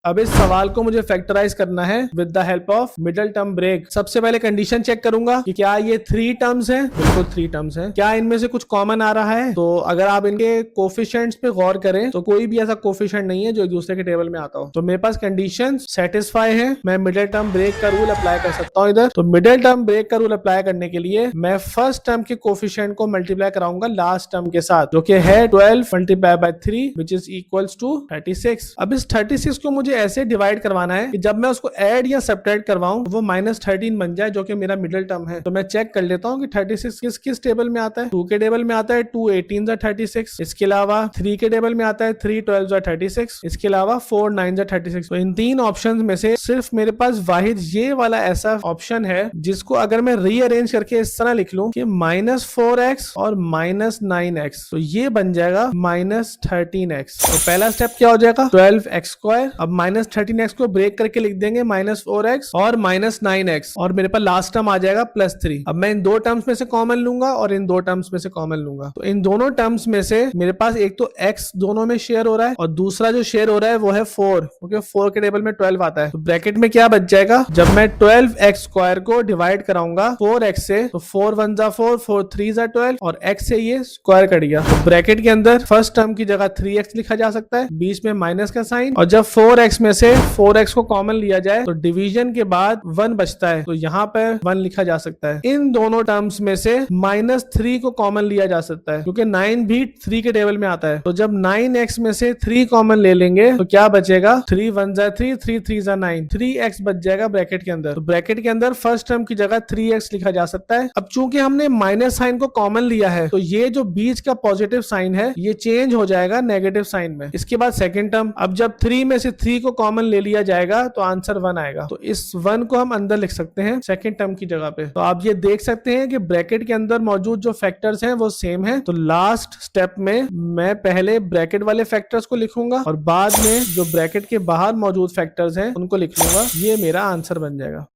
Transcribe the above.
अब इस सवाल को मुझे फैक्टराइज करना है with the help of middle term break. सबसे पहले कंडीशन चेक करूंगा कि क्या ये 3 टर्म्स हैं। बिल्कुल 3 टर्म्स हैं। क्या इनमें से कुछ कॉमन आ रहा है? तो अगर आप इनके कोफिशिएंट्स पे गौर करें तो कोई भी ऐसा कोफिशिएंट नहीं है जो एक दूसरे के टेबल में आता हो। तो मेरे पास कंडीशन सेटिस्फाई है, मैं मिडिल टर्म ब्रेक का रूल अप्लाई कर सकता हूं इधर। तो मिडिल टर्म ब्रेक का रूल अप्लाई करने के लिए मैं फर्स्ट टर्म के कोफिशिएंट को मल्टीप्लाई कराऊंगा लास्ट टर्म के साथ, जो कि है 12 multiply by 3 which is equals to 36। अब इस 36 को मुझे ऐसे डिवाइड करवाना है कि जब मैं उसको ऐड या सब्ट्रैक्ट करवाऊं वो -13 बन जाए, जो कि मेरा मिडिल टर्म है। तो मैं चेक कर लेता हूं कि 36 किस किस टेबल में आता है। 2 के टेबल में आता है 2 18 36। इसके अलावा 3 के टेबल में आता है 3 12 36। इसके अलावा 4 9 36। तो इन 3 ऑप्शन में से सिर्फ मेरे पास वाहिद ये वाला ऐसा ऑप्शन है जिसको अगर मैं रीअरेंज करके इस तरह लिख लूं कि -4x और -9x, तो ये बन जाएगा -13x। तो पहला स्टेप क्या हो जाएगा, 12x²। अब -13x को ब्रेक करके लिख देंगे -4x और -9x, और मेरे पास लास्ट टर्म आ जाएगा +3। अब मैं इन दो टर्म्स में से कॉमन लूंगा और इन दो टर्म्स में से कॉमन लूंगा। तो इन दोनों टर्म्स में से मेरे पास एक तो x दोनों में शेयर हो रहा है और दूसरा जो शेयर हो रहा है वो है 4, क्योंकि 4 के टेबल में 12 आता है। तो ब्रैकेट में क्या बच जाएगा, जब मैं 12x² को डिवाइड कराऊंगा 4x से, तो 4 1 जा 4, 4 3 जा 12 और x से ये स्क्वायर कट गया। तो ब्रैकेट के अंदर फर्स्ट टर्म की जगह 3x लिखा जा सकता है, बीच में माइनस का साइन, और जब 4x में से 4x को कॉमन लिया जाए तो डिवीजन के बाद 1 बचता है, तो यहाँ पर 1 लिखा जा सकता है। इन दोनों टर्म्स में से -3 को कॉमन लिया जा सकता है, क्योंकि 9 भी 3 के टेबल में आता है। तो जब 9x में से 3 कॉमन ले लेंगे तो क्या बचेगा, 3 1 जा 3, 3 3 जा 9, 3x बच जाएगा ब्रैकेट के अंदर। तो ब्रैकेट के अंदर फर्स्ट टर्म की जगह 3x लिखा जा सकता है। अब चूंकि हमने माइनस साइन को कॉमन लिया है तो ये जो बीच का पॉजिटिव साइन है ये चेंज हो जाएगा नेगेटिव साइन में। इसके बाद सेकंड टर्म, अब जब 3 में से 3 को कॉमन ले लिया जाएगा तो आंसर 1 आएगा। तो इस 1 को हम अंदर लिख सकते हैं सेकंड टर्म की जगह पे। तो आप ये देख सकते हैं कि ब्रैकेट के अंदर मौजूद जो फैक्टर्स हैं वो सेम है। तो लास्ट स्टेप में मैं पहले ब्रैकेट वाले फैक्टर्स को लिखूंगा और बाद में जो ब्रैकेट के बाहर मौजूद फैक्टर्स हैं उनको लिख लूंगा। ये मेरा आंसर बन जाएगा।